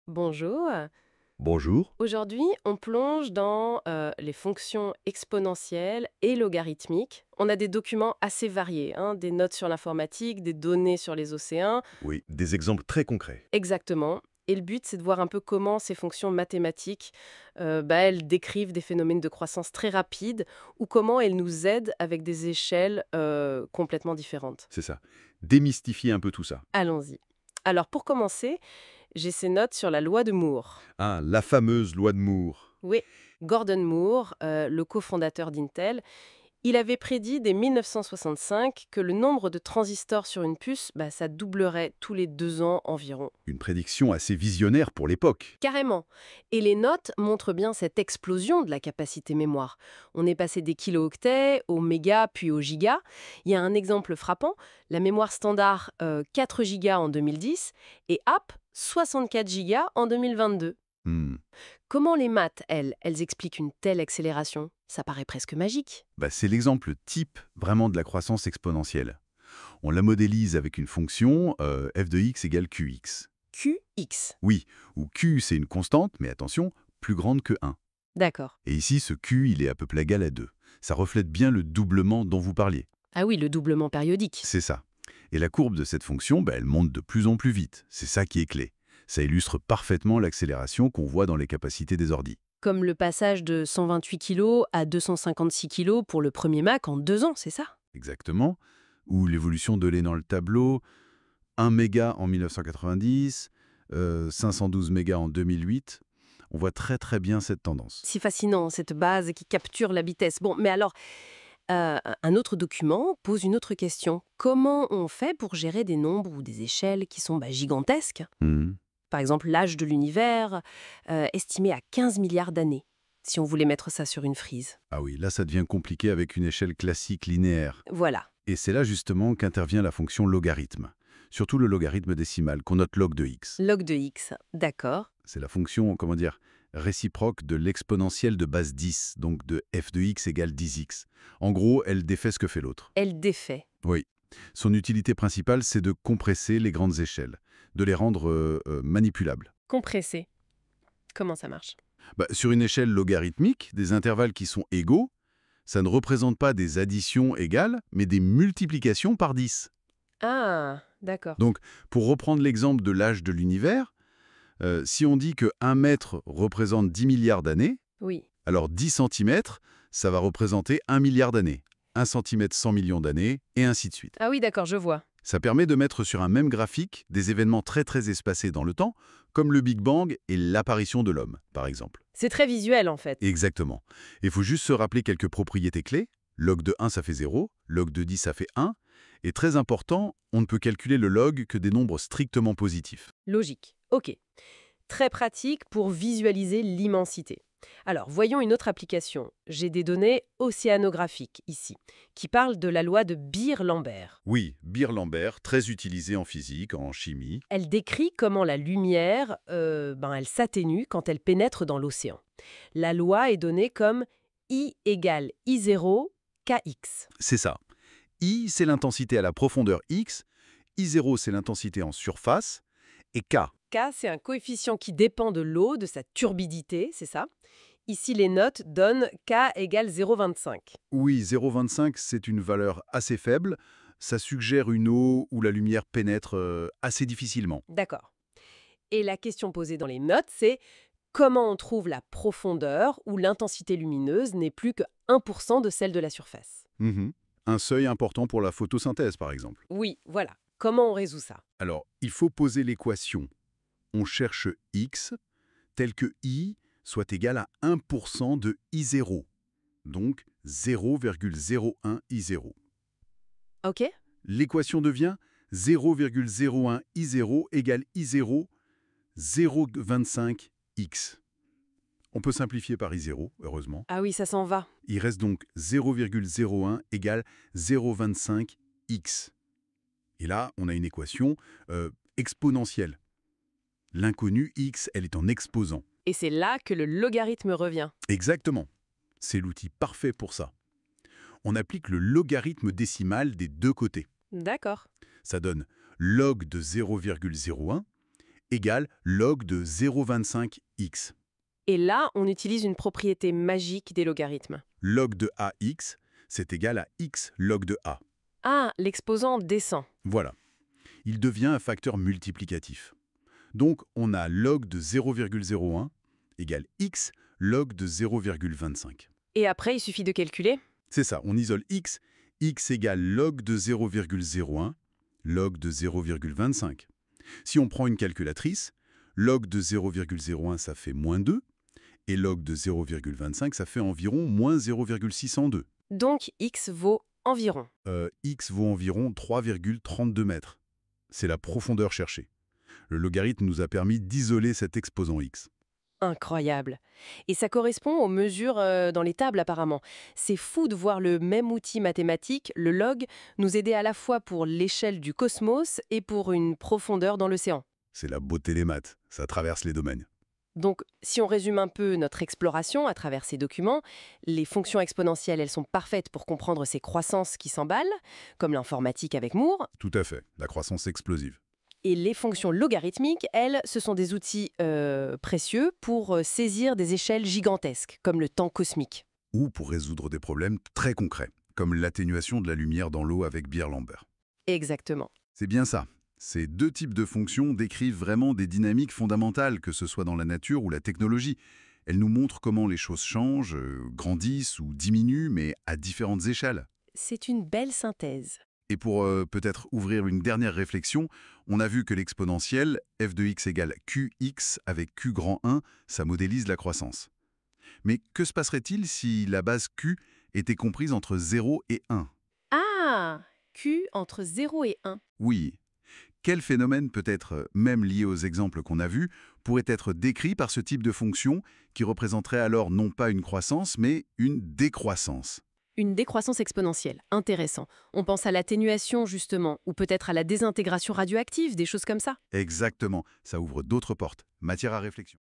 Bonjour. Bonjour. Aujourd'hui, on plonge dans les fonctions exponentielles et logarithmiques. On a des documents assez variés, hein, des notes sur l'informatique, des données sur les océans. Oui, des exemples très concrets. Exactement. Et le but, c'est de voir un peu comment ces fonctions mathématiques, elles décrivent des phénomènes de croissance très rapides ou comment elles nous aident avec des échelles complètement différentes. C'est ça. Démystifier un peu tout ça. Allons-y. Alors, pour commencer, j'ai ces notes sur la loi de Moore. Ah, la fameuse loi de Moore. Oui, Gordon Moore, le cofondateur d'Intel, il avait prédit dès 1965 que le nombre de transistors sur une puce, ça doublerait tous les 2 ans environ. Une prédiction assez visionnaire pour l'époque. Carrément. Et les notes montrent bien cette explosion de la capacité mémoire. On est passé des kilooctets aux mégas puis aux gigas. Il y a un exemple frappant, la mémoire standard 4 gigas en 2010 et app 64 gigas en 2022. Hmm. Comment les maths, elles expliquent une telle accélération? Ça paraît presque magique. C'est l'exemple type vraiment de la croissance exponentielle. On la modélise avec une fonction f de x égale qx. QX. Oui, où q c'est une constante, mais attention, plus grande que 1. D'accord. Et ici, ce q, il est à peu près égal à 2. Ça reflète bien le doublement dont vous parliez. Ah oui, le doublement périodique. C'est ça. Et la courbe de cette fonction, elle monte de plus en plus vite. C'est ça qui est clé. Ça illustre parfaitement l'accélération qu'on voit dans les capacités des ordis. Comme le passage de 128 kg à 256 kg pour le premier Mac en 2 ans, c'est ça? Exactement. Ou l'évolution de lait dans le tableau, 1 méga en 1990, 512 mégas en 2008. On voit très très bien cette tendance. Si fascinant, cette base qui capture la vitesse. Bon, mais alors, un autre document pose une autre question. Comment on fait pour gérer des nombres ou des échelles qui sont gigantesques? Mhm. Par exemple, l'âge de l'univers, estimé à 15 milliards d'années, si on voulait mettre ça sur une frise. Ah oui, là ça devient compliqué avec une échelle classique linéaire. Voilà. Et c'est là justement qu'intervient la fonction logarithme. Surtout le logarithme décimal, qu'on note log de x. Log de x, d'accord. C'est la fonction, comment dire, réciproque de l'exponentielle de base 10, donc de f de x égale 10x. En gros, elle défait ce que fait l'autre. Elle défait. Oui. Son utilité principale, c'est de compresser les grandes échelles, de les rendre manipulables. Compressé. Comment ça marche? Sur une échelle logarithmique, des intervalles qui sont égaux, ça ne représente pas des additions égales, mais des multiplications par 10. Ah, d'accord. Donc, pour reprendre l'exemple de l'âge de l'univers, si on dit que 1 mètre représente 10 milliards d'années, Oui. alors 10 centimètres, ça va représenter 1 milliard d'années. 1 centimètre 100 millions d'années, et ainsi de suite. Ah oui, d'accord, je vois. Ça permet de mettre sur un même graphique des événements très très espacés dans le temps, comme le Big Bang et l'apparition de l'homme, par exemple. C'est très visuel en fait. Exactement. Il faut juste se rappeler quelques propriétés clés. Log de 1, ça fait 0. Log de 10, ça fait 1. Et très important, on ne peut calculer le log que des nombres strictement positifs. Logique. Ok. Très pratique pour visualiser l'immensité. Alors, voyons une autre application. J'ai des données océanographiques ici, qui parlent de la loi de Beer-Lambert. Oui, Beer-Lambert, très utilisé en physique, en chimie. Elle décrit comment la lumière, elle s'atténue quand elle pénètre dans l'océan. La loi est donnée comme I égale I0 kx. C'est ça. I, c'est l'intensité à la profondeur x, I0, c'est l'intensité en surface, et K. K, c'est un coefficient qui dépend de l'eau, de sa turbidité, c'est ça. Ici, les notes donnent K égale 0,25. Oui, 0,25, c'est une valeur assez faible. Ça suggère une eau où la lumière pénètre assez difficilement. D'accord. Et la question posée dans les notes, c'est comment on trouve la profondeur où l'intensité lumineuse n'est plus que 1% de celle de la surface? Mhm. Un seuil important pour la photosynthèse, par exemple. Oui, voilà. Comment on résout ça? Alors, il faut poser l'équation. On cherche x tel que i soit égal à 1% de i0, donc 0,01 i0. Ok. L'équation devient 0,01 i0 égale i0 0,25x. On peut simplifier par i0, heureusement. Ah oui, ça s'en va. Il reste donc 0,01 égale 0,25x. Et là, on a une équation exponentielle. L'inconnu x, elle est en exposant. Et c'est là que le logarithme revient. Exactement. C'est l'outil parfait pour ça. On applique le logarithme décimal des deux côtés. D'accord. Ça donne log de 0,01 égale log de 0,25x. Et là, on utilise une propriété magique des logarithmes. Log de ax, c'est égal à x log de a. Ah, l'exposant descend. Voilà. Il devient un facteur multiplicatif. Donc, on a log de 0,01 égale x log de 0,25. Et après, il suffit de calculer. C'est ça, on isole x. X égale log de 0,01, log de 0,25. Si on prend une calculatrice, log de 0,01, ça fait moins 2, et log de 0,25, ça fait environ moins 0,602. Donc, x vaut environ. X vaut environ 3,32 mètres. C'est la profondeur cherchée. Le logarithme nous a permis d'isoler cet exposant x. Incroyable. Et ça correspond aux mesures dans les tables apparemment. C'est fou de voir le même outil mathématique, le log, nous aider à la fois pour l'échelle du cosmos et pour une profondeur dans l'océan. C'est la beauté des maths, ça traverse les domaines. Donc, si on résume un peu notre exploration à travers ces documents, les fonctions exponentielles, elles sont parfaites pour comprendre ces croissances qui s'emballent, comme l'informatique avec Moore. Tout à fait, la croissance explosive. Et les fonctions logarithmiques, elles, ce sont des outils précieux pour saisir des échelles gigantesques, comme le temps cosmique. Ou pour résoudre des problèmes très concrets, comme l'atténuation de la lumière dans l'eau avec Beer-Lambert. Exactement. C'est bien ça. Ces deux types de fonctions décrivent vraiment des dynamiques fondamentales, que ce soit dans la nature ou la technologie. Elles nous montrent comment les choses changent, grandissent ou diminuent, mais à différentes échelles. C'est une belle synthèse. Et pour peut-être ouvrir une dernière réflexion, on a vu que l'exponentielle, f de x égale qx avec q grand 1, ça modélise la croissance. Mais que se passerait-il si la base q était comprise entre 0 et 1? Ah, Q entre 0 et 1. Oui. Quel phénomène peut-être, même lié aux exemples qu'on a vus, pourrait être décrit par ce type de fonction qui représenterait alors non pas une croissance, mais une décroissance? Une décroissance exponentielle. Intéressant. On pense à l'atténuation, justement, ou peut-être à la désintégration radioactive, des choses comme ça. Exactement, ça ouvre d'autres portes. Matière à réflexion.